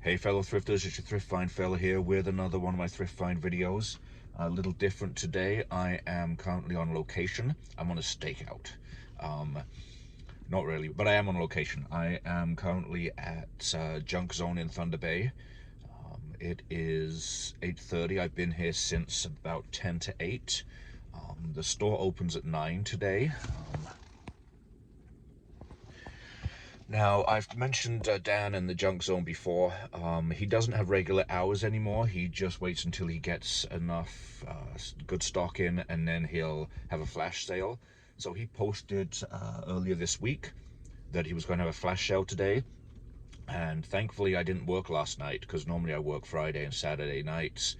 Hey fellow thrifters, it's your Thrift Find fella here with another one of my Thrift Find videos. A little different today. I am currently on location. I'm on a stakeout. Not really, but I am on location. I am currently at Junk Zone in Thunder Bay. It is 8:30. I've been here since about 10 to 8. The store opens at 9 today. Now, I've mentioned Dan in the Junk Zone before. He doesn't have regular hours anymore. He just waits until he gets enough good stock in, and then he'll have a flash sale. So he posted earlier this week that he was going to have a flash sale today. And thankfully, I didn't work last night, because normally I work Friday and Saturday nights.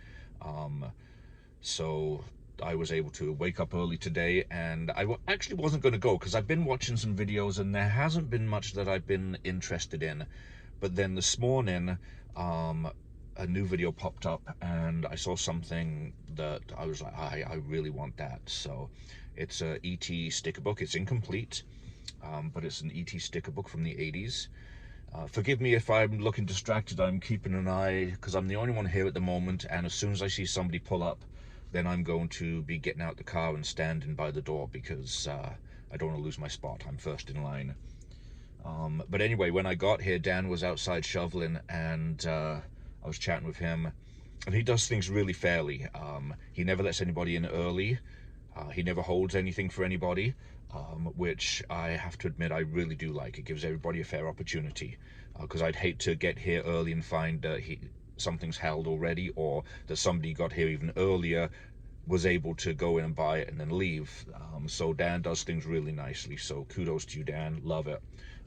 So I was able to wake up early today, and I actually wasn't going to go because I've been watching some videos and there hasn't been much that I've been interested in. But then this morning, a new video popped up and I saw something that I was like, I really want that. So it's a E.T. sticker book. It's incomplete, but it's an E.T. sticker book from the 80s. Forgive me if I'm looking distracted. I'm keeping an eye because I'm the only one here at the moment, and as soon as I see somebody pull up, then I'm going to be getting out the car and standing by the door because I don't want to lose my spot. I'm first in line. But anyway, when I got here, Dan was outside shoveling, and I was chatting with him, and he does things really fairly. He never lets anybody in early. He never holds anything for anybody, which I have to admit I really do like. It gives everybody a fair opportunity, because I'd hate to get here early and find something's held already, or that somebody got here even earlier, was able to go in and buy it and then leave. So Dan does things really nicely, so kudos to you, Dan. Love it.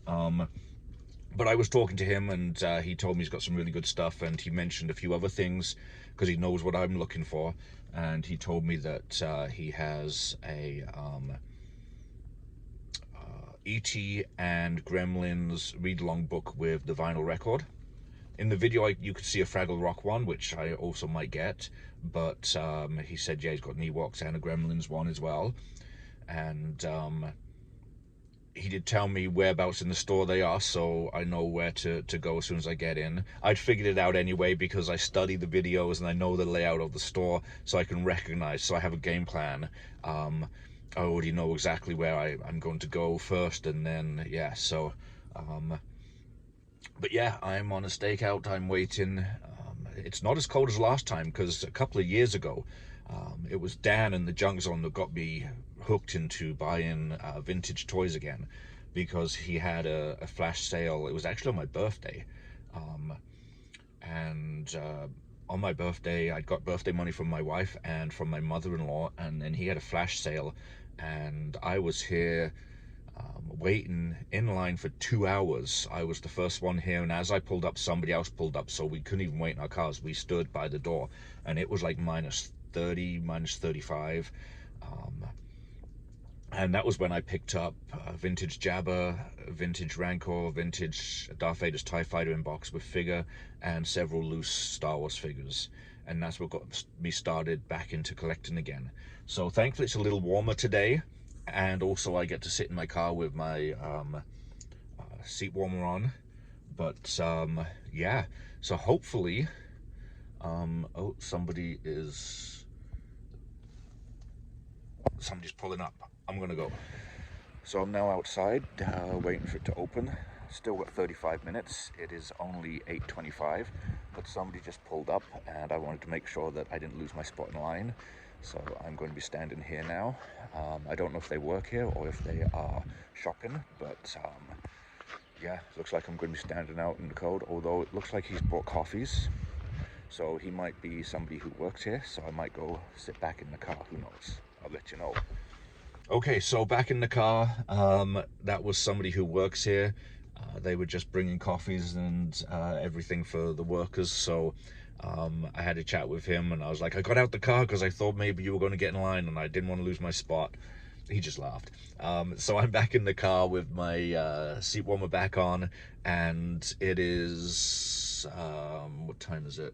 But I was talking to him, and he told me he's got some really good stuff, and he mentioned a few other things because he knows what I'm looking for. And he told me that he has a E.T. and Gremlins read-along book with the vinyl record. In the video, you could see a Fraggle Rock one, which I also might get, but he said, yeah, he's got an Ewoks and a Gremlins one as well. And he did tell me whereabouts in the store they are, so I know where to go as soon as I get in. I'd figured it out anyway because I study the videos and I know the layout of the store, so I can recognize, so I have a game plan. I already know exactly where I'm going to go first, and then, yeah, so... But yeah, I'm on a stakeout. I'm waiting. It's not as cold as last time, because a couple of years ago, it was Dan in the Junk Zone that got me hooked into buying vintage toys again, because he had a flash sale. It was actually on my birthday, and on my birthday, I got birthday money from my wife and from my mother-in-law, and then he had a flash sale, and I was here waiting in line for 2 hours. I was the first one here, and as I pulled up, somebody else pulled up, so we couldn't even wait in our cars. We stood by the door, and it was like minus 30, minus 35. And that was when I picked up vintage Jabba, vintage Rancor, vintage Darth Vader's TIE Fighter in box with figure, and several loose Star Wars figures. And that's what got me started back into collecting again. So thankfully it's a little warmer today, and also I get to sit in my car with my seat warmer on. But yeah, so hopefully oh, somebody's pulling up. I'm gonna go. So I'm now outside waiting for it to open. Still got 35 minutes. It is only 8:25, but somebody just pulled up, and I wanted to make sure that I didn't lose my spot in line. So I'm going to be standing here now. I don't know if they work here or if they are shopping, but yeah, looks like I'm going to be standing out in the cold, although it looks like he's brought coffees. So he might be somebody who works here, so I might go sit back in the car, who knows. I'll let you know. Okay, so back in the car, that was somebody who works here. They were just bringing coffees and everything for the workers, so I had a chat with him, and I was like, I got out the car because I thought maybe you were going to get in line and I didn't want to lose my spot. He just laughed. So I'm back in the car with my seat warmer back on, and it is, what time is it?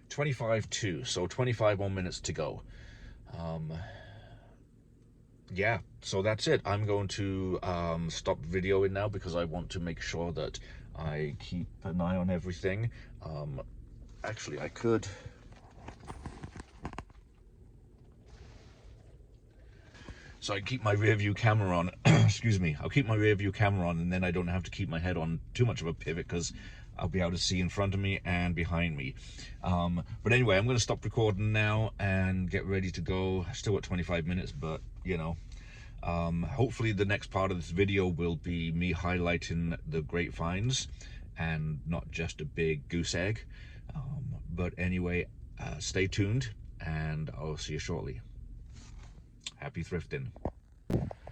25:02, so 25 more minutes to go. Yeah, so that's it. I'm going to stop videoing now because I want to make sure that I keep an eye on everything. Actually, I could. So I keep my rear view camera on. Excuse me. I'll keep my rear view camera on, and then I don't have to keep my head on too much of a pivot because I'll be able to see in front of me and behind me. But anyway, I'm going to stop recording now and get ready to go. Still at 25 minutes, but you know. Hopefully the next part of this video will be me highlighting the grapevines and not just a big goose egg. But anyway, stay tuned and I'll see you shortly. Happy thrifting.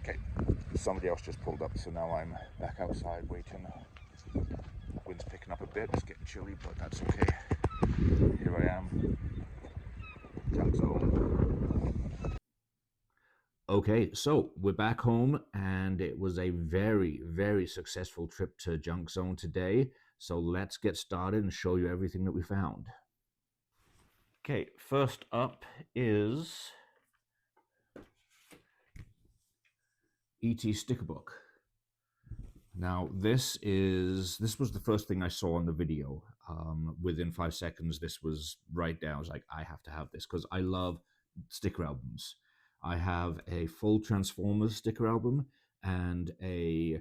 Okay, somebody else just pulled up, so now I'm back outside waiting. Wind's picking up a bit, it's getting chilly, but that's okay. Here I am, Junk Zone. Okay, so we're back home, and it was a very, very successful trip to Junk Zone today. So let's get started and show you everything that we found. Okay, first up is E.T. sticker book. Now this was the first thing I saw in the video. Within 5 seconds, this was right there. I was like, I have to have this because I love sticker albums. I have a full Transformers sticker album and do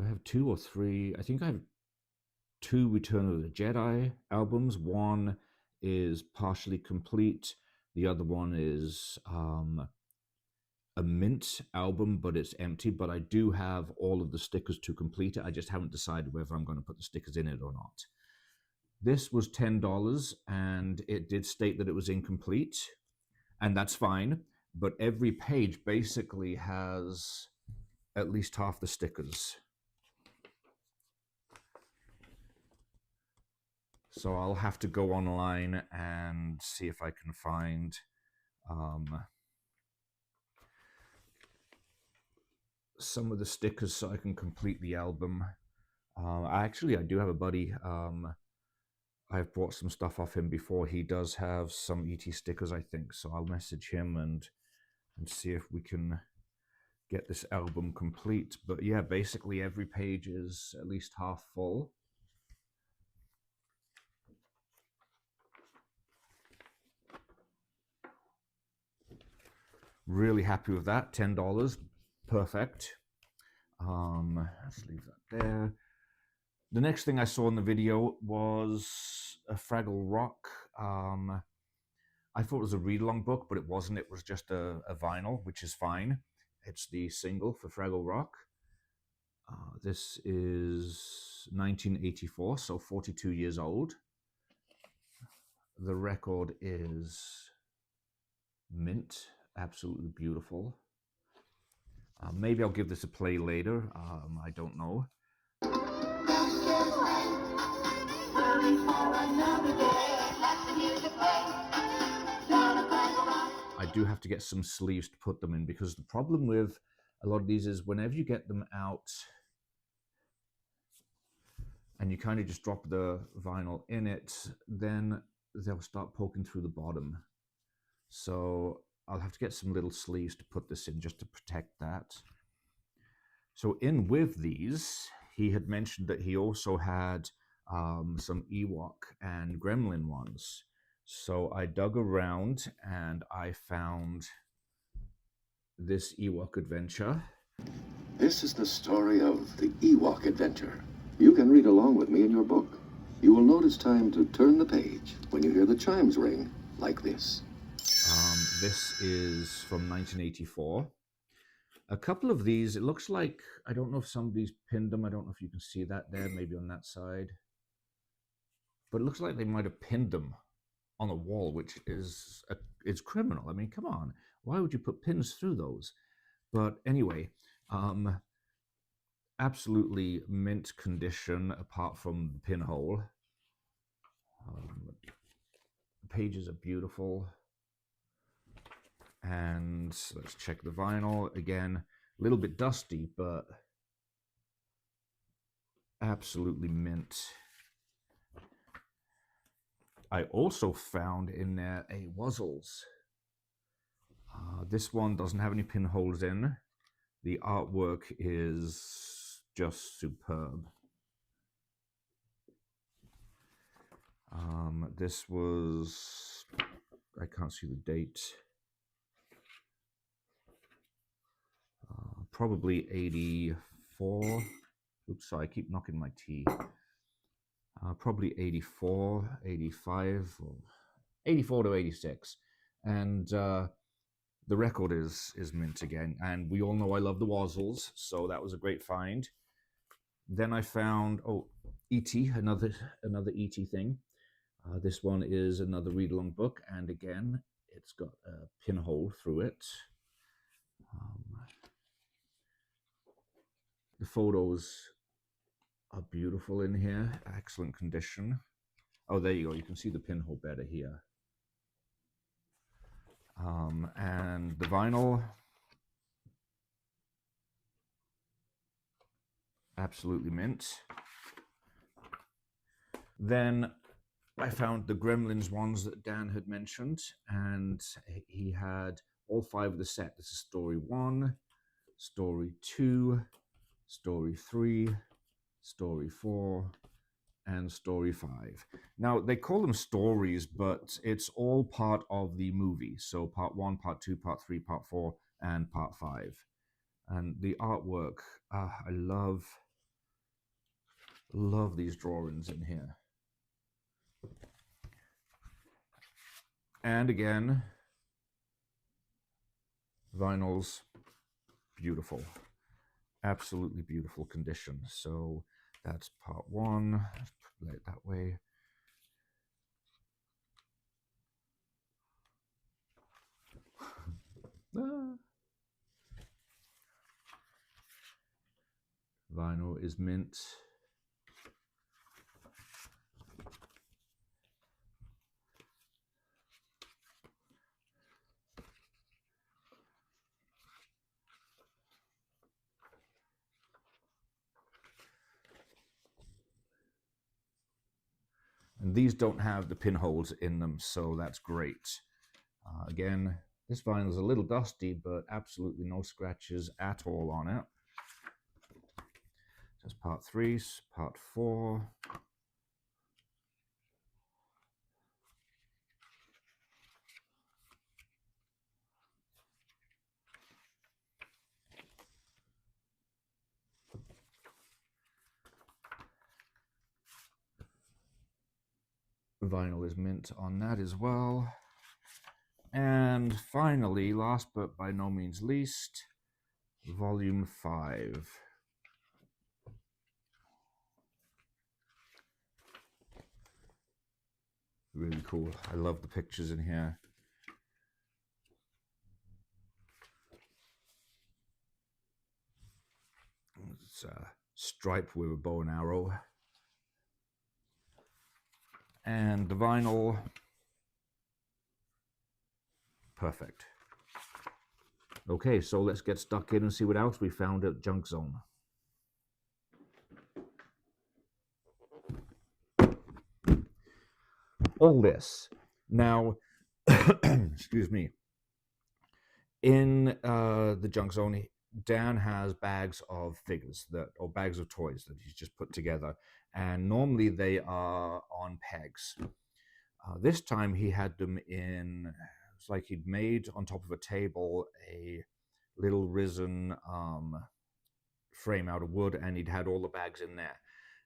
I have 2 or 3? I think I have 2 Return of the Jedi albums. One is partially complete. The other one is a mint album, but it's empty. But I do have all of the stickers to complete it. I just haven't decided whether I'm going to put the stickers in it or not. This was $10, and it did state that it was incomplete, and that's fine. But every page basically has at least half the stickers. So I'll have to go online and see if I can find some of the stickers so I can complete the album. I do have a buddy. I've bought some stuff off him before. He does have some ET stickers, I think. So I'll message him and see if we can get this album complete. But yeah, basically every page is at least half full. Really happy with that. $10. Perfect. Let's leave that there. The next thing I saw in the video was a Fraggle Rock. I thought it was a read-along book, but it wasn't. It was just a vinyl, which is fine. It's the single for Fraggle Rock. This is 1984, so 42 years old. The record is mint, absolutely beautiful. Maybe I'll give this a play later. I don't know. I do have to get some sleeves to put them in, because the problem with a lot of these is whenever you get them out and you kind of just drop the vinyl in it, then they'll start poking through the bottom. So I'll have to get some little sleeves to put this in just to protect that. So in with these, he had mentioned that he also had some Ewok and Gremlin ones. So I dug around and I found this Ewok adventure. This is the story of the Ewok adventure. You can read along with me in your book. You will notice time to turn the page when you hear the chimes ring like this. This is from 1984. A couple of these, it looks like, I don't know if somebody's pinned them. I don't know if you can see that there, maybe on that side. But it looks like they might have pinned them on a wall, which is it's criminal. I mean, come on. Why would you put pins through those? But anyway, absolutely mint condition apart from the pinhole. The pages are beautiful. And let's check the vinyl. Again, a little bit dusty, but absolutely mint. I also found in there a Wuzzles. This one doesn't have any pinholes in. The artwork is just superb. This was, I can't see the date, probably 84. Oops, sorry, I keep knocking my tea. Probably 84, 85, or 84 to 86. And the record is mint again. And we all know I love the Wozzles, so that was a great find. Then I found, E.T., another E.T. thing. This one is another read-along book, and again, it's got a pinhole through it. The photos are beautiful in here, excellent condition. Oh, there you go, you can see the pinhole better here. And the vinyl, absolutely mint. Then I found the Gremlins ones that Dan had mentioned, and he had all 5 of the set. This is story 1, story 2, story 3, story 4, and story 5. Now, they call them stories, but it's all part of the movie. So part 1, part 2, part 3, part 4, and part 5. And the artwork, I love these drawings in here. And again, vinyls, beautiful, absolutely beautiful condition. So that's part 1. Let's lay it that way. Vinyl is mint. And these don't have the pinholes in them, so that's great. Again, this vinyl is a little dusty, but absolutely no scratches at all on it. That's part 3, part 4. Vinyl is mint on that as well. And finally, last but by no means least, volume 5. Really cool. I love the pictures in here. It's a stripe with a bow and arrow. And the vinyl, perfect. Okay, so let's get stuck in and see what else we found at Junk Zone. All this. Now, excuse me. In the Junk Zone, Dan has bags of figures or bags of toys that he's just put together, and normally they are on pegs. This time he had them in, it's like he'd made on top of a table a little risen frame out of wood, and he'd had all the bags in there.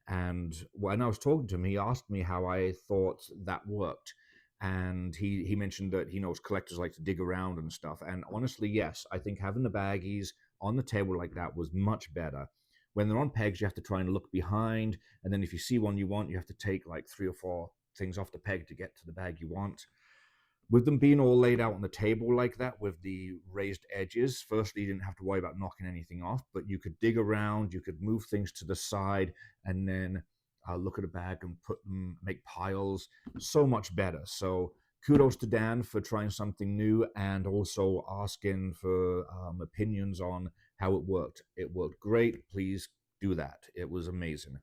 And when I was talking to him, he asked me how I thought that worked. And he mentioned that he knows collectors like to dig around and stuff. And honestly, yes, I think having the baggies on the table like that was much better. When they're on pegs, you have to try and look behind. And then if you see one you want, you have to take like 3 or 4 things off the peg to get to the bag you want. With them being all laid out on the table like that with the raised edges, firstly, you didn't have to worry about knocking anything off, but you could dig around, you could move things to the side, and then look at a bag and put them, make piles. So much better. So kudos to Dan for trying something new and also asking for opinions on how it worked. It worked great. Please do that. It was amazing.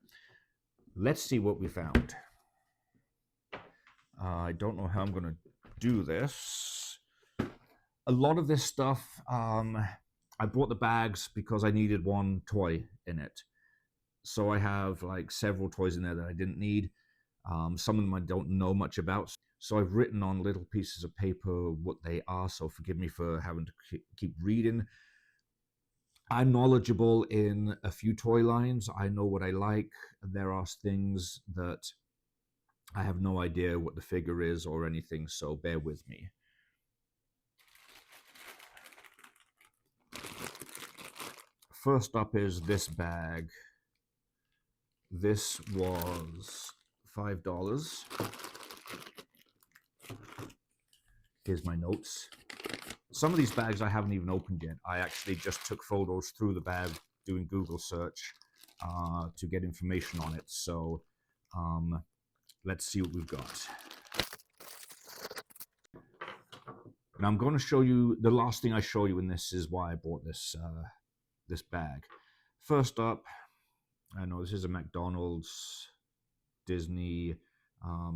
Let's see what we found. I don't know how I'm going to do this. A lot of this stuff, I bought the bags because I needed one toy in it. So I have like several toys in there that I didn't need. Some of them I don't know much about. So I've written on little pieces of paper what they are. So forgive me for having to keep reading. I'm knowledgeable in a few toy lines. I know what I like. There are things that I have no idea what the figure is or anything, so bear with me. First up is this bag. This was $5. Here's my notes. Some of these bags I haven't even opened yet. I actually just took photos through the bag doing Google search to get information on it. So let's see what we've got. Now I'm going to show you, the last thing I show you in this is why I bought this this bag. First up, I know this is a McDonald's, Disney.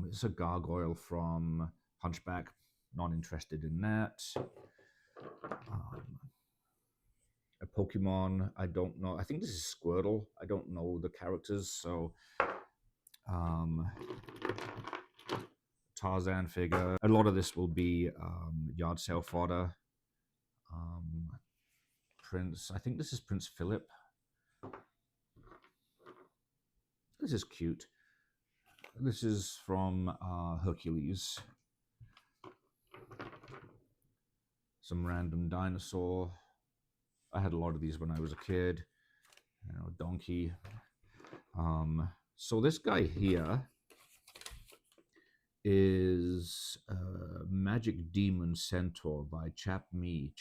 It's a gargoyle from Hunchback. Not interested in that. A Pokemon, I don't know. I think this is Squirtle. I don't know the characters, so Tarzan figure. A lot of this will be yard sale fodder. Prince, I think this is Prince Philip. This is cute. This is from Hercules. Some random dinosaur. I had a lot of these when I was a kid. You know, donkey. So this guy here is Magic Demon Centaur by Chapmai.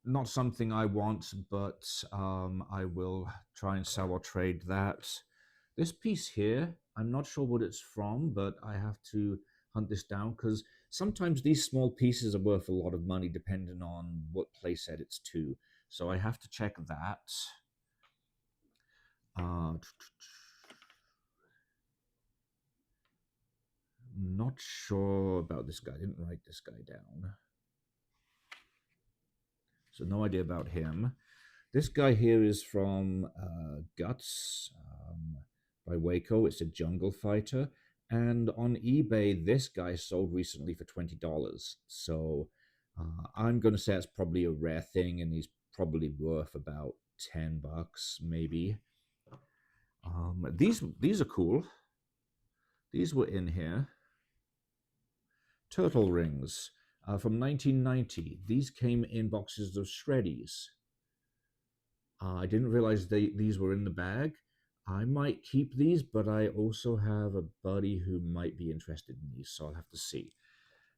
Not something I want, but I will try and sell or trade that. This piece here, I'm not sure what it's from, but I have to hunt this down because sometimes these small pieces are worth a lot of money depending on what playset it's to. So I have to check that. Not sure about this guy. I didn't write this guy down. So no idea about him. This guy here is from Guts by Waco. It's a jungle fighter. And on eBay, this guy sold recently for $20. So I'm going to say it's probably a rare thing, and he's probably worth about $10, maybe. These are cool. These were in here. Turtle rings from 1990. These came in boxes of Shreddies. I didn't realize these were in the bag. I might keep these, but I also have a buddy who might be interested in these, so I'll have to see.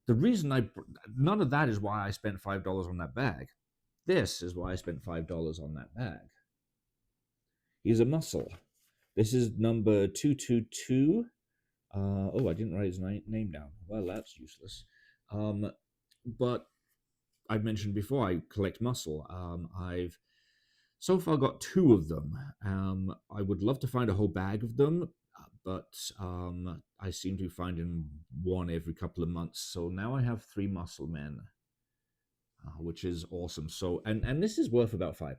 The reason none of that is why I spent $5 on that bag. This is why I spent $5 on that bag. He's a muscle. This is number 222. Oh, I didn't write his name down. Well, that's useless. But I've mentioned before, I collect muscle. I've so far got 2 of them. I would love to find a whole bag of them, but I seem to be finding one every couple of months. So now I have 3 muscle men, which is awesome. So and this is worth about $5.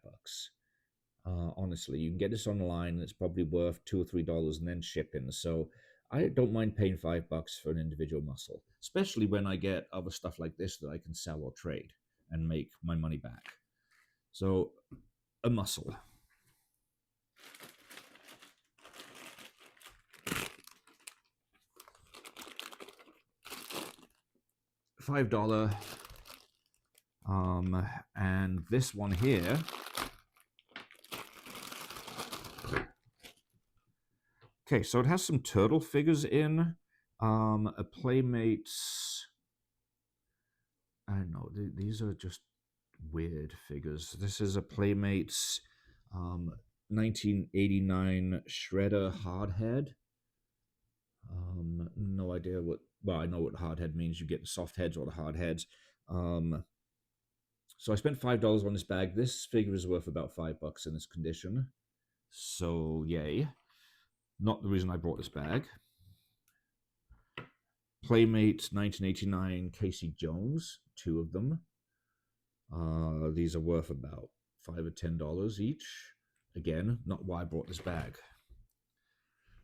Honestly, you can get this online, and it's probably worth $2 or $3 and then shipping. So I don't mind paying $5 for an individual muscle, especially when I get other stuff like this that I can sell or trade and make my money back. So a muscle. $5. And this one here. Okay, so it has some turtle figures in. A Playmates. I don't know. These are just weird figures. This is a Playmates 1989 Shredder Hardhead. No idea what. Well, I know what hardhead means. You get the soft heads or the hard heads. So I spent $5 on this bag. This figure is worth about $5 in this condition. So yay. Not the reason I bought this bag. Playmates 1989 Casey Jones, 2 of them. These are worth about $5 or $10 each. Again, not why I brought this bag.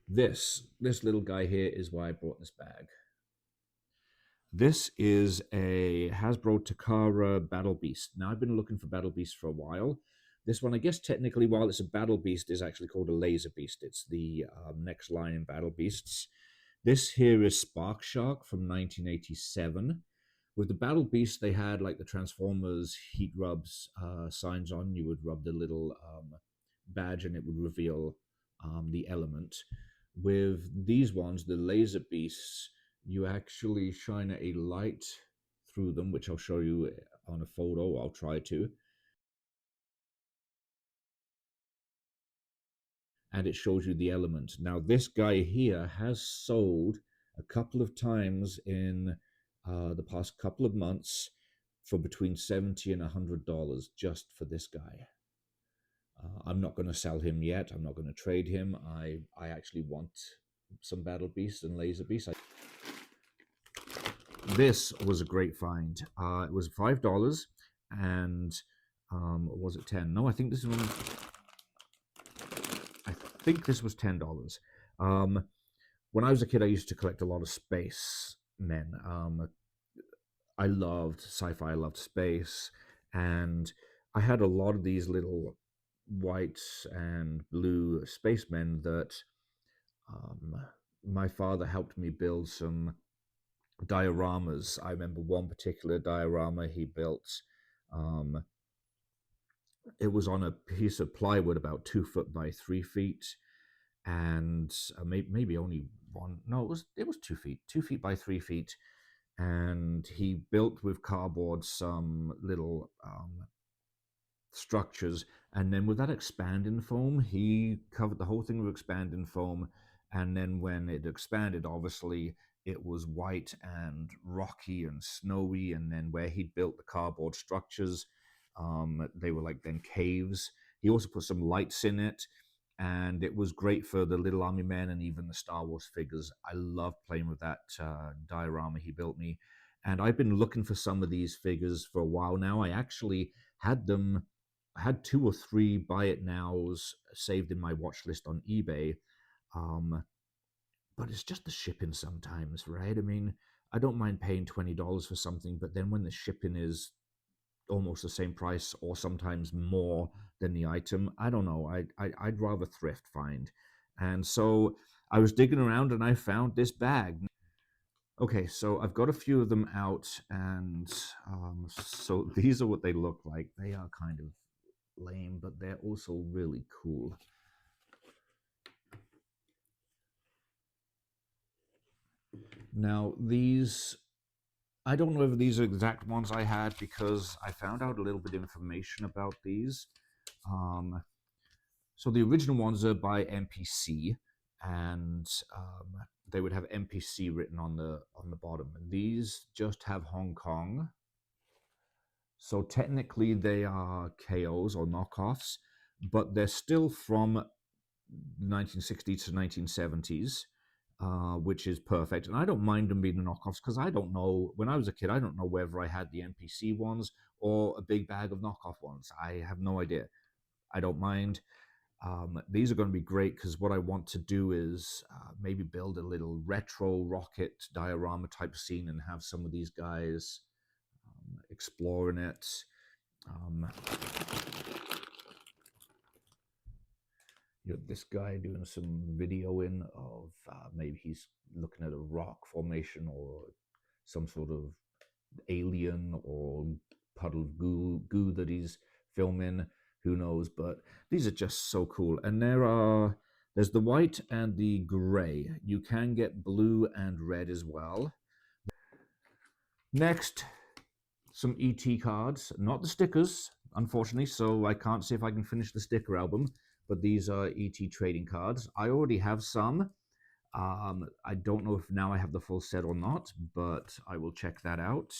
This little guy here is why I brought this bag. This is a Hasbro Takara Battle Beast. Now, I've been looking for Battle Beast for a while. This one, I guess technically, while it's a Battle Beast, is actually called a Laser Beast. It's the next line in Battle Beasts. This here is Spark Shark from 1987. With the Battle Beast, they had like the Transformers heat rubs signs on. You would rub the little badge and it would reveal the element. With these ones, the Laser Beasts, you actually shine a light through them, which I'll show you on a photo. I'll try to. And it shows you the element. Now, this guy here has sold a couple of times in the past couple of months for between $70 and $100 just for this guy. I'm not going to sell him yet. I'm not going to trade him. I actually want some Battle Beasts and Laser Beasts. This was a great find. It was $5 and was it 10? No, I think this one. I think this was $10. When I was a kid, I used to collect a lot of space men. I loved sci-fi. I loved space, and I had a lot of these little white and blue spacemen that my father helped me build some dioramas. I remember one particular diorama he built. It was on a piece of plywood about 2 foot by 3 feet, and maybe only one. No, it was 2 feet, 2 feet by 3 feet, and he built with cardboard some little structures, and then with that expanding foam, he covered the whole thing with expanding foam, and then when it expanded, obviously it was white and rocky and snowy, and then where he'd built the cardboard structures, they were like then caves. He also put some lights in it, and it was great for the Little Army Men and even the Star Wars figures. I loved playing with that diorama he built me, and I've been looking for some of these figures for a while now. I actually had 2 or 3 buy it nows saved in my watch list on eBay, but it's just the shipping sometimes, right? I mean, I don't mind paying $20 for something, but then when the shipping is almost the same price or sometimes more than the item, I don't know. I'd rather thrift find. And so I was digging around and I found this bag. Okay, so I've got a few of them out, and so these are what they look like. They are kind of lame, but they're also really cool. Now, these, I don't know if these are exact ones I had because I found out a little bit of information about these. So the original ones are by MPC, and they would have MPC written on the bottom. And these just have Hong Kong. So technically they are KOs or knockoffs, but they're still from 1960s to 1970s. Which is perfect. And I don't mind them being the knockoffs because I don't know, when I was a kid, I don't know whether I had the NPC ones or a big bag of knockoff ones. I have no idea. I don't mind. These are going to be great because what I want to do is maybe build a little retro rocket diorama type scene and have some of these guys exploring it. This guy doing some videoing of maybe he's looking at a rock formation or some sort of alien or puddle of goo that he's filming. Who knows? But these are just so cool. And there's the white and the gray. You can get blue and red as well. Next, some ET cards, not the stickers, unfortunately, so I can't see if I can finish the sticker album, but these are ET trading cards. I already have some. I don't know if now I have the full set or not, but I will check that out.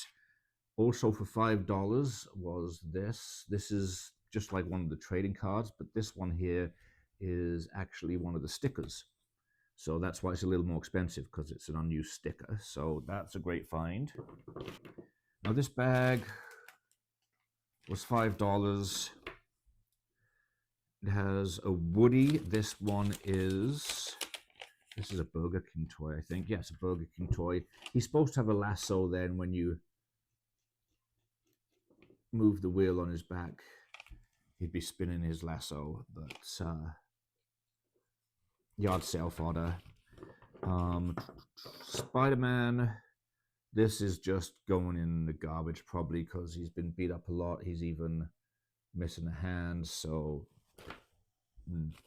Also for $5 was this. This is just like one of the trading cards, but this one here is actually one of the stickers. So that's why it's a little more expensive, because it's an unused sticker. So that's a great find. Now this bag was $5. It has a Woody. This is a Burger King toy, I think. Yeah, it's a Burger King toy. He's supposed to have a lasso then when you move the wheel on his back. He'd be spinning his lasso, but yard sale fodder. Spider-Man. This is just going in the garbage probably because he's been beat up a lot. He's even missing a hand, so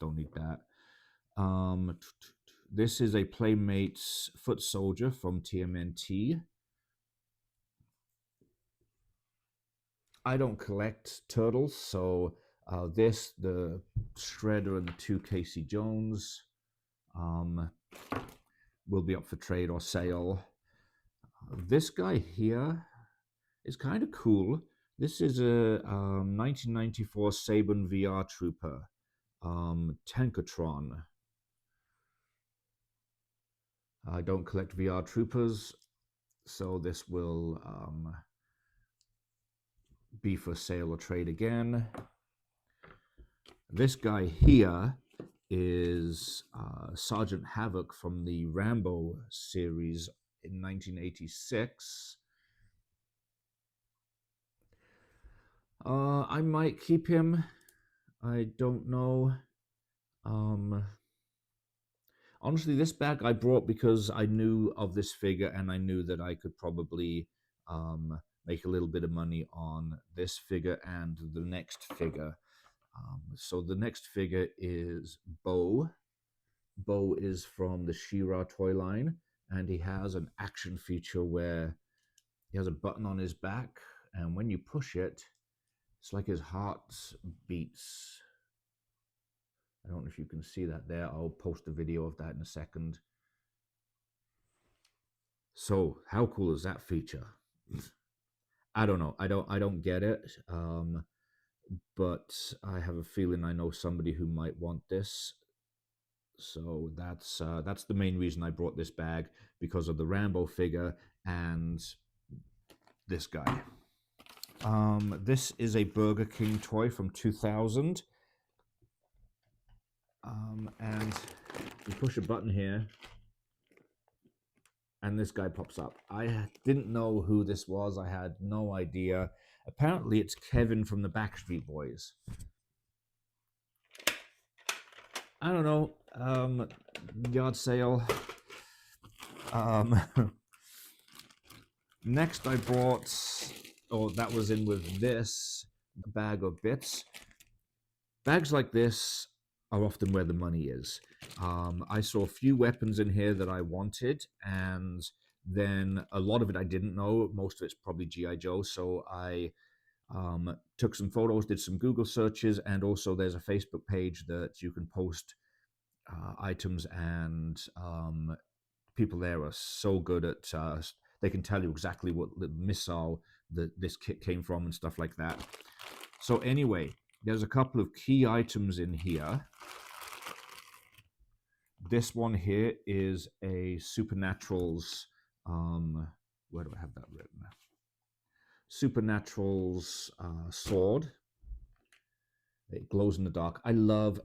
don't need that. This is a Playmates foot soldier from TMNT. I don't collect turtles, so the Shredder and the 2 Casey Jones will be up for trade or sale. This guy here is kind of cool. This is a 1994 Saban VR Trooper, Tankatron. I don't collect VR Troopers, so this will be for sale or trade again. This guy here is Sergeant Havoc from the Rambo series in 1986. I might keep him. I don't know. Honestly, this bag I brought because I knew of this figure and I knew that I could probably make a little bit of money on this figure and the next figure. So the next figure is Bo. Bo is from the She-Ra toy line, and he has an action feature where he has a button on his back, and when you push it, it's like his heart beats. I don't know if you can see that there. I'll post a video of that in a second. So how cool is that feature? I don't know. I don't get it. But I have a feeling I know somebody who might want this. So that's the main reason I brought this bag, because of the Rambo figure and this guy. This is a Burger King toy from 2000. And you push a button here, and this guy pops up. I didn't know who this was. I had no idea. Apparently, it's Kevin from the Backstreet Boys. I don't know. Yard sale. Next, I brought, that was in with this bag of bits. Bags like this are often where the money is. I saw a few weapons in here that I wanted, and then a lot of it I didn't know. Most of it's probably G.I. Joe, so I took some photos, did some Google searches, and also there's a Facebook page that you can post items, and people there are so good at, they can tell you exactly what the missile that this kit came from and stuff like that. So anyway, there's a couple of key items in here. This one here is a Supernaturals, where do I have that written? Supernaturals sword. It glows in the dark. I love,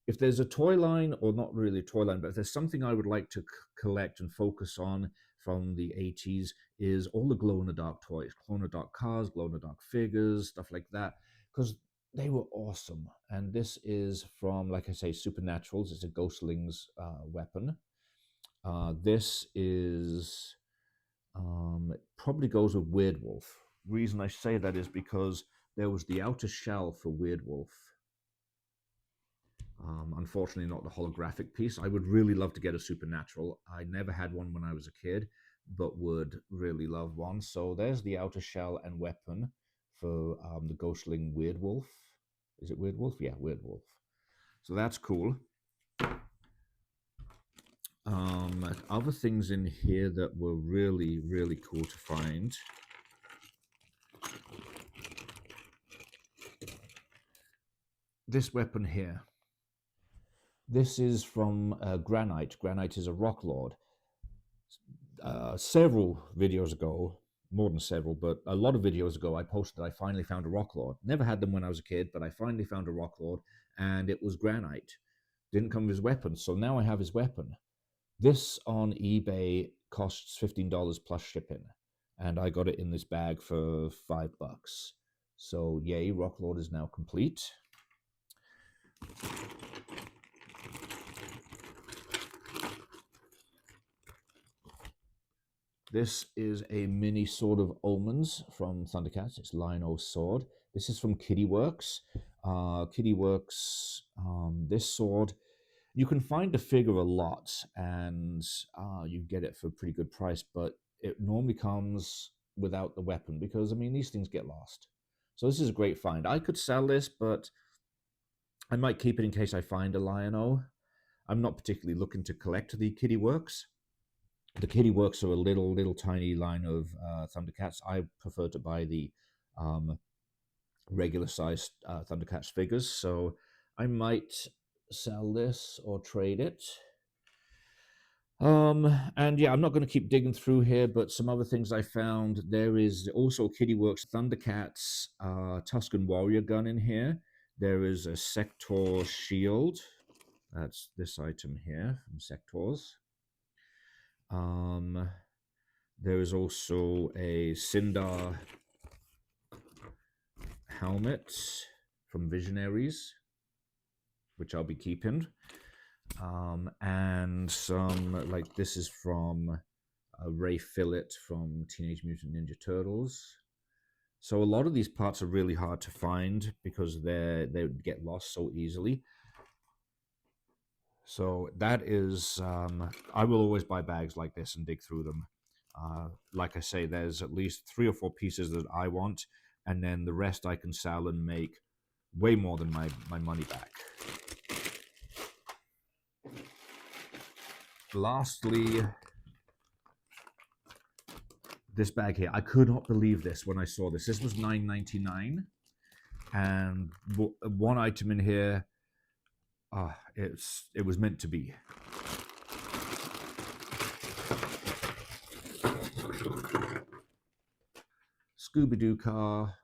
if there's a toy line, or not really a toy line, but if there's something I would like to collect and focus on from the 80s, is all the glow-in-the-dark toys. Glow-in-the-dark cars, glow-in-the-dark figures, stuff like that, because they were awesome. And this is from, like I say, Supernaturals. It's a Ghostlings weapon. This is, it probably goes with Weird Wolf. Reason I say that is because there was the outer shell for Weird Wolf. Unfortunately, not the holographic piece. I would really love to get a Supernatural. I never had one when I was a kid, but would really love one. So there's the outer shell and weapon for the Ghostling Weird Wolf. Is it Weird Wolf? Yeah, Weird Wolf. So that's cool. Other things in here that were really, really cool to find. This weapon here. This is from Granite. Granite is a rock lord. Several videos ago, more than several, but a lot of videos ago, I posted I finally found a rock lord. Never had them when I was a kid, but I finally found a rock lord, and it was granite. Didn't come with his weapon, so now I have his weapon. This on eBay costs $15 plus shipping, and I got it in this bag for $5. So yay, Rocklord is now complete. This is a mini Sword of Omens from Thundercats. It's Lion-O's sword. This is from Kitty Works. Kitty Works, this sword, you can find the figure a lot, and you get it for a pretty good price, but it normally comes without the weapon because, I mean, these things get lost. So this is a great find. I could sell this, but I might keep it in case I find a Lion-O. I'm not particularly looking to collect the Kitty Works. The Kitty Works are a little tiny line of Thundercats. I prefer to buy the regular sized Thundercats figures, so I might sell this or trade it. And yeah, I'm not going to keep digging through here, but some other things I found. There is also Kitty Works Thundercats Tusken Warrior gun in here. There is a Sector shield. That's this item here from Sectors. There is also a Sindar helmet from Visionaries, which I'll be keeping. And some, like this is from Ray Fillet from Teenage Mutant Ninja Turtles. So a lot of these parts are really hard to find because they get lost so easily. So that is, I will always buy bags like this and dig through them. Like I say, there's at least 3 or 4 pieces that I want, and then the rest I can sell and make way more than my money back. Lastly, this bag here. I could not believe this when I saw this. This was $9.99, and one item in here, it was meant to be. Scooby-Doo car.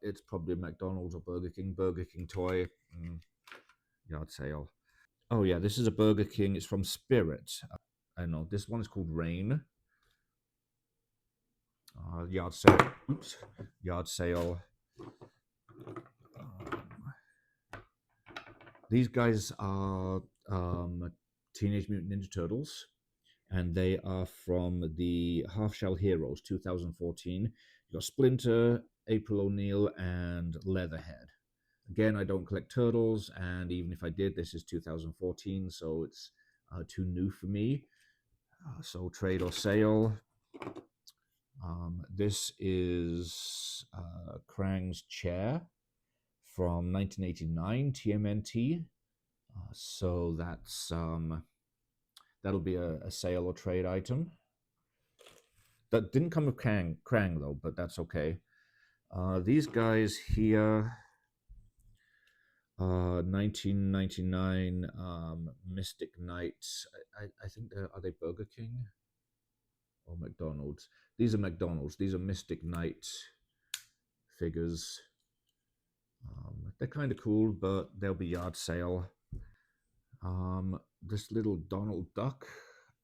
It's probably a McDonald's or Burger King toy. Yard sale. Oh yeah, this is a Burger King. It's from Spirit. I know this one is called Rain. Yard sale. Oops. Yard sale. These guys are Teenage Mutant Ninja Turtles, and they are from the Half Shell Heroes 2014. You got Splinter, April O'Neil, and Leatherhead. Again, I don't collect turtles, and even if I did, this is 2014, so it's too new for me. So trade or sale. This is Krang's chair from 1989 TMNT. So that's that'll be a sale or trade item. That didn't come with Krang though, but that's okay. These guys here, 1999 Mystic Knights. I think are they Burger King or McDonald's? These are McDonald's. These are Mystic Knight figures. They're kind of cool, but they'll be yard sale. This little Donald Duck.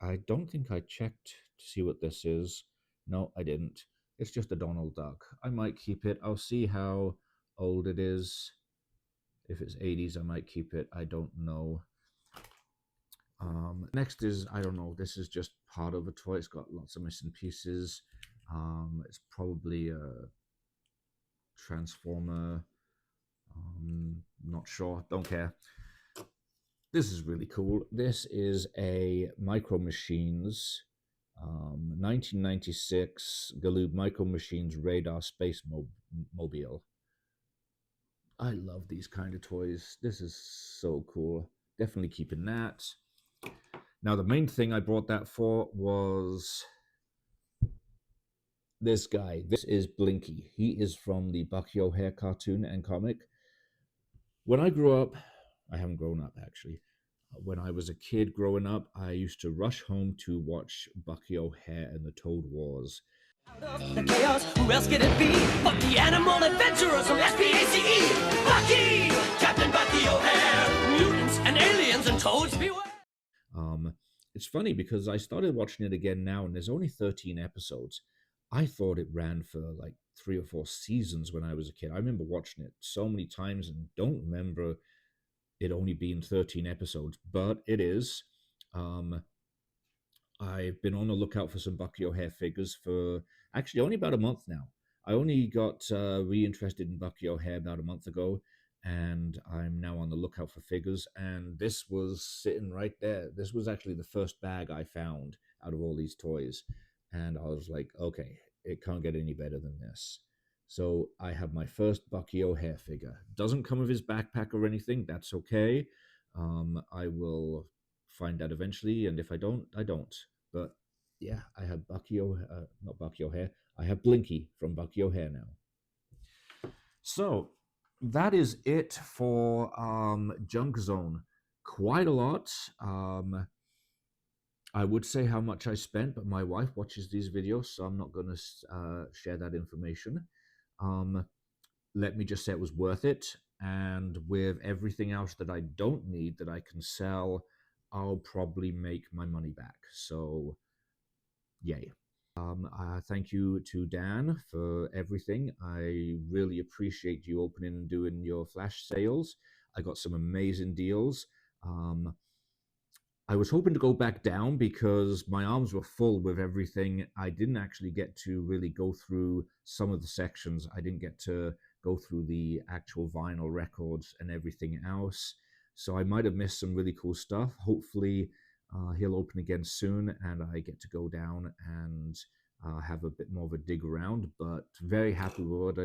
I don't think I checked to see what this is. No, I didn't. It's just a Donald Duck. I might keep it. I'll see how old it is. If it's 80s, I might keep it. I don't know. Next is, I don't know, this is just part of a toy. It's got lots of missing pieces. It's probably a Transformer. Not sure, don't care. This is really cool. This is a Micro Machines 1996 Galoob Micro Machines Radar Space Mobile. I love these kind of toys. This is so cool. Definitely keeping that. Now, the main thing I brought that for was this guy. This is Blinky. He is from the Bucky O'Hare cartoon and comic. When I grew up, I haven't grown up actually. When I was a kid growing up, I used to rush home to watch Bucky O'Hare and the Toad Wars. The chaos, who else could it be but the animal adventurers from SPACE? Bucky! Captain Bucky O'Hare! Mutants and aliens and toads beware! It's funny because I started watching it again now, and there's only 13 episodes. I thought it ran for like 3 or 4 seasons when I was a kid. I remember watching it so many times and don't remember it only being 13 episodes, but it is. I've been on the lookout for some Bucky O'Hare figures for actually only about a month now. I only got reinterested in Bucky O'Hare about a month ago, and I'm now on the lookout for figures. And this was sitting right there. This was actually the first bag I found out of all these toys. And I was like, okay, it can't get any better than this. So I have my first Bucky O'Hare figure. Doesn't come with his backpack or anything. That's okay. I will find out eventually, and if I don't, I don't. But yeah, I have not Bucky O'Hare. I have Blinky from Bucky O'Hare now. So that is it for Junk Zone. Quite a lot. I would say how much I spent, but my wife watches these videos, so I'm not going to share that information. Let me just say it was worth it. And with everything else that I don't need that I can sell, I'll probably make my money back. So, yay. Thank you to Dan for everything. I really appreciate you opening and doing your flash sales. I got some amazing deals. I was hoping to go back down because my arms were full with everything. I didn't actually get to really go through some of the sections. I didn't get to go through the actual vinyl records and everything else. So I might have missed some really cool stuff. Hopefully he'll open again soon and I get to go down and have a bit more of a dig around. But very happy with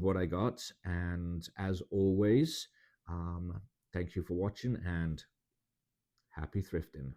what I got. And as always, thank you for watching and happy thrifting.